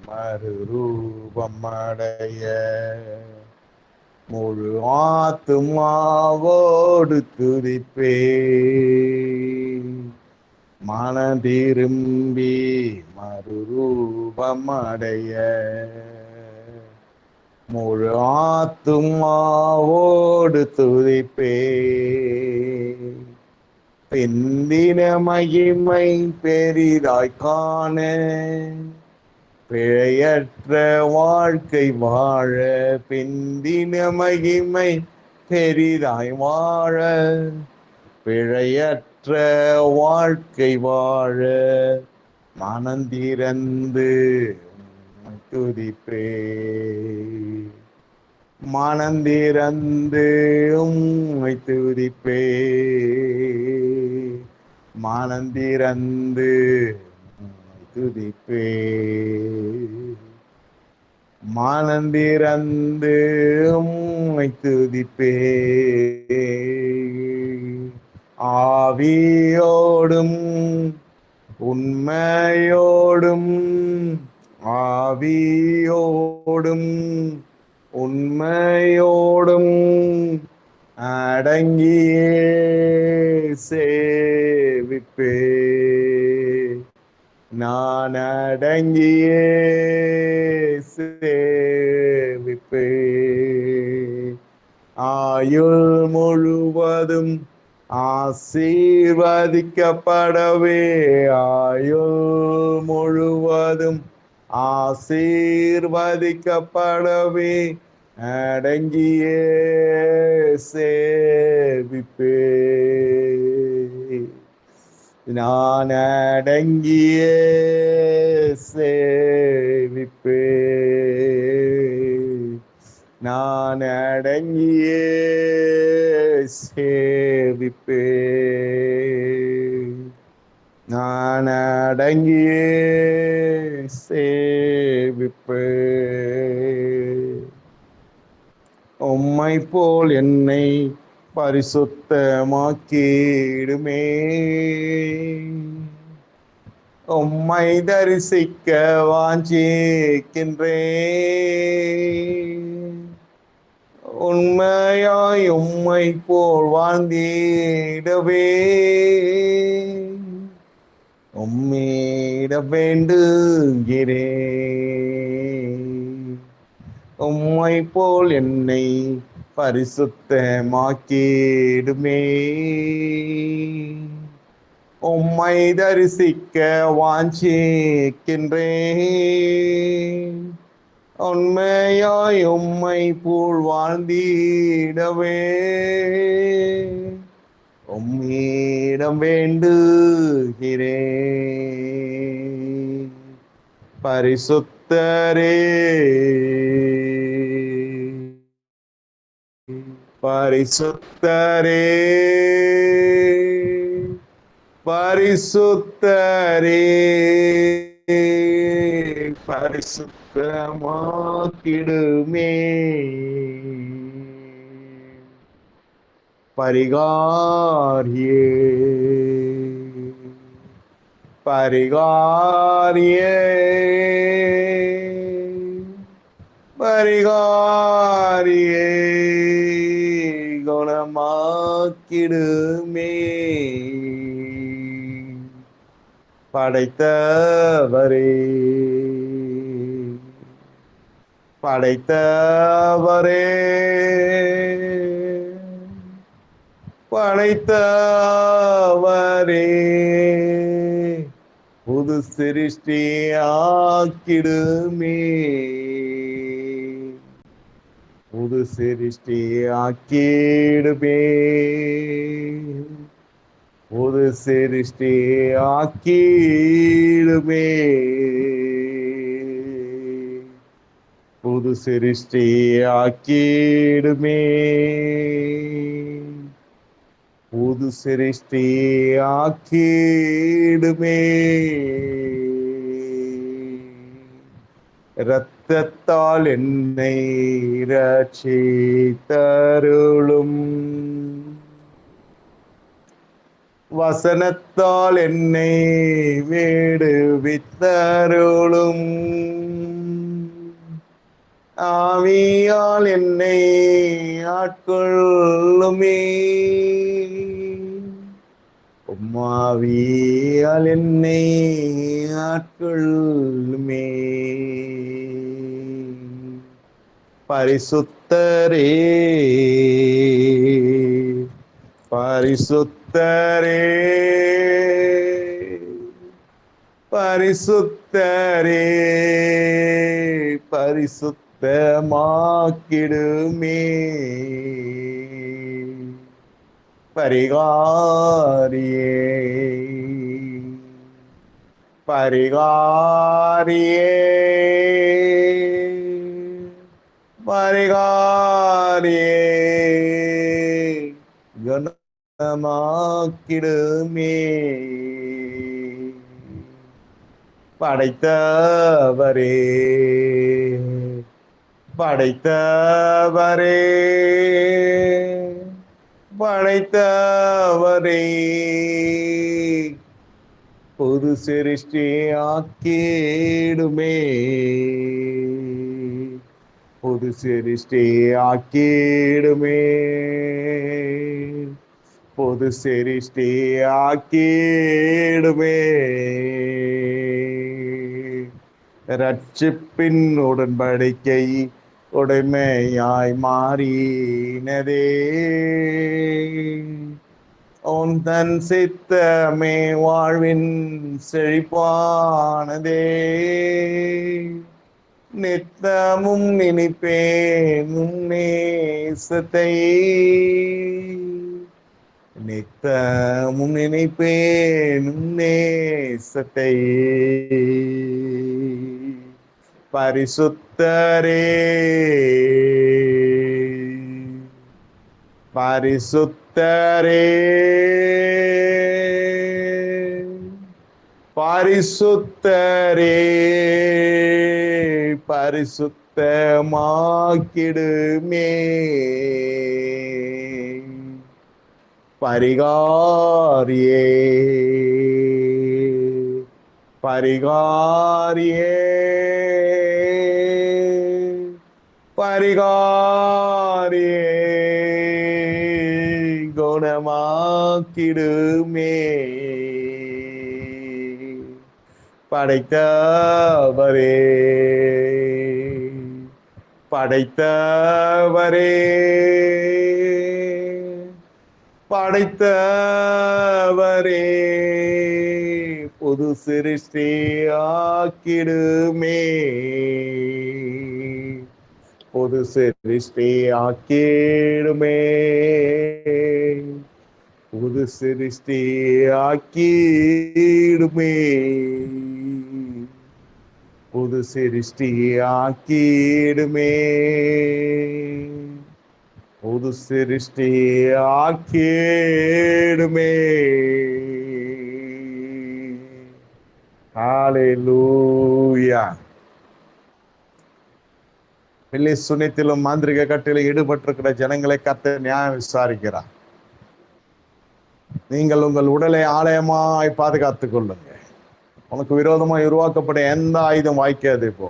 மறுரூபம் அடைய முழு ஆத்துமாவோடு துதிப்பே. மனம் திரும்பி மறுரூபம் அடைய முழு ஆத்துமாவோடு துதிப்பே. பிந்தின மகிமை பெரிதாய் காண பிழையற்ற வாழ்க்கை வாழ. பிந்தின மகிமை பெரிதாய் வாழ பிழையற்ற வாழ்க்கை வாழ மனந்திறந்து துதிப்பே. மனந்திறந்து உம்மை துதிப்பே. மனந்திறந்து உம்மை துதிப்பே. மனந்திறந்து உம்மை துதிப்பே. ஆவியோடும் உண்மையோடும் ஆவியோடும் உண்மையோடும் அடங்கியே சேவிப்பே. நான் அடங்கியே சேவிப்பே. ஆயுள் முழுவதும் ஆசீர்வதிக்கப்படவே ஆயுள் முழுவதும் ஆசீர்வதிக்கப்படவே அடங்கியே சேவிப்பே. நான் அடங்கியே சேவிப்பே. நான் அடங்கியே சேவிப்பே. நான் அடங்கியே சேவிப்பே. உம்மை போல் என்னை பரிசுத்தமாக்கிடுமே. உம்மை தரிசிக்க வாஞ்சிக்கின்றேன். உண்மையாய் உம்மை போல் வாழ்ந்திடவே உம்மிட வேண்டுகிறேன். உம்மை போல் என்னை பரிசுத்தமாக்கிடுமே. உம்மை தரிசிக்க வாஞ்சிக்கின்றேன். உண்மையாய் உம்மை போல் வாழ்ந்திடவே உம்மிடம் வேண்டுகிறேன். பரிசுத்தரே பரிசுத்தரே பரிசுத்தரே பரிசுத்தமாக்கிடுமே. பரிகாரியே பரிகாரியே பரிகாரியே குணமாக்கிடுமே. படைத்தவரே படைத்தவரே படைத்தவரே புது சிருஷ்டியாக்கிடுமே. புது சிருஷ்டியாக்கிடுமே. புது சிருஷ்டியாக்கிடுமே. புது சிருஷ்டியாக்கிடுமே, புது சிருஷ்டியாக்கிடுமே. இரத்தத்தால் என்னை ரட்சித்தருளும், வசனத்தால் என்னை விடுவித்தருளும், ஆவியால் என்னை ஆட்கொள்ளுமே, உம்மாவியால் என்னை ஆட்கொள்ளுமே. பரிசுத்தரே, பரிசுத்தரே, பரிசுத்தரே, பரிசுத்தமாக்கிடுமே. பரிகாரியே, பரிகாரியே, பரிகாரியே, கனமாக்கிடுமே. படைத்தவரே, படைத்தவரே, படைத்தவரே, புது சிருஷ்டியாக்கிடுமே, புது சிருஷ்டியாக்கிடுமே, புது சிருஷ்டியாக்கிடுமே. ரட்சிப்பின் உடன்படிக்கை உடைமையாய் மாறினதே, உன் தன் சித்தமே வாழ்வின் செழிப்பானதே. நித்தமும் நினைப்பேன் உன் நேசத்தை, நித்தமும் நினைப்பேன் உன் நேசத்தை. பரிசுத்தரே, பரிசுத்தரே, பரிசுத்தரே, பரிசுத்தமாக்கிடுமே. பரிகாரியே, பரிகாரியே, பரிகாரியே, குணமாக்கிடுமே. படைத்தவரே, படைத்தவரே, படைத்தவரே, புது சிருஷ்டியாக்கிடுமே, புது சிருஷ்டியாக்கிடுமே, புது சிருஷ்டியாக்கிடுமே, புது சிருஷ்டியாக்கிடுமே, புது சிருஷ்டியாக்கிடுமே. ஹல்லேலூயா. பில்லி சுனித்திலும் மாந்திரிக கட்டிலும் ஈடுபட்டிருக்கிற ஜனங்களை கர்த்தர் நியாயம் விசாரிக்கிறார். நீங்கள் உங்கள் உடலை ஆலயமாய் பாதுகாத்துக் கொள்ளுங்க. உனக்கு விரோதமாய் உருவாக்கப்பட்ட எந்த ஆயுதம் வாய்க்காது. இப்போ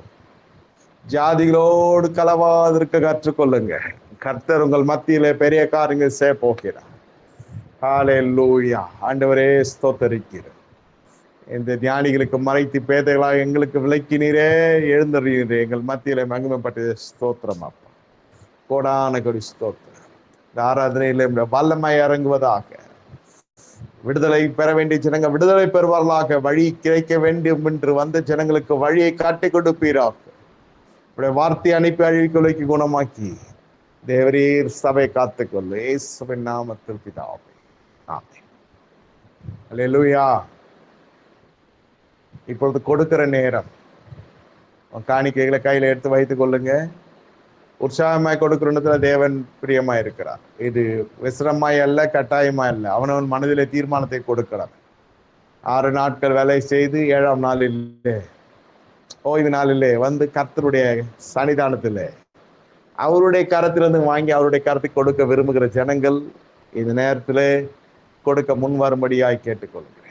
ஜாதிகளோடு கலவாதிருக்க கற்றுக்கொள்ளுங்க. கர்த்தர் உங்கள் மத்தியிலே பெரிய காரியங்கள் செய்ய போகிறார். ஹல்லேலூயா. ஆண்டவரே ஸ்தோத்தரிக்கிறேன். இந்த ஞானிகளுக்கு மறைத்து பேதைகளாக எங்களுக்கு விளக்கினீரே, எழுந்தறிகிறீரே, எங்கள் மத்தியிலே மகிமைப்பட்ட ஸ்தோத்திரம் அப்பா. கோடான கொடி ஸ்தோத்திரம். இந்த ஆராதனையிலே வல்லமை இறங்குவதாக. விடுதலை பெற வேண்டிய ஜனங்கள் விடுதலை பெறுவார்களாக. வழி கிடைக்க வேண்டும் என்று வந்த ஜனங்களுக்கு வழியை காட்டி கொடுப்பீராக. உடைய வார்த்தை அனுப்பி அழிவுக்கு குணமாக்கி தேவரீர் சபை காத்துக்கொள்ளு. இயேசுவின் நாமத்தில் பிதாவே, ஆமென். அல்லேலூயா. இப்பொழுது கொடுக்கிற நேரம். காணிக்கைகளை கையில எடுத்து வைத்துக் கொள்ளுங்க. உற்சாகமாய் கொடுக்கிறதுல தேவன் பிரியமாய் இருக்கிறார். இது விசிரமாய் அல்ல, கட்டாயமாய் அல்ல, அவனவன் மனதிலே தீர்மானத்தை கொடுக்கிறார். 6 நாட்கள் வேலை செய்து 7ஆம் நாளிலே, ஓய்வு நாளிலே வந்து கர்த்தருடைய சன்னிதானத்திலே அவருடைய கரத்திலிருந்து வாங்கி அவருடைய கரத்தை கொடுக்க விரும்புகிற ஜனங்கள் இந்த நேரத்திலே கொடுக்க முன் வரும்படியாய் கேட்டுக்கொள்கிறேன்.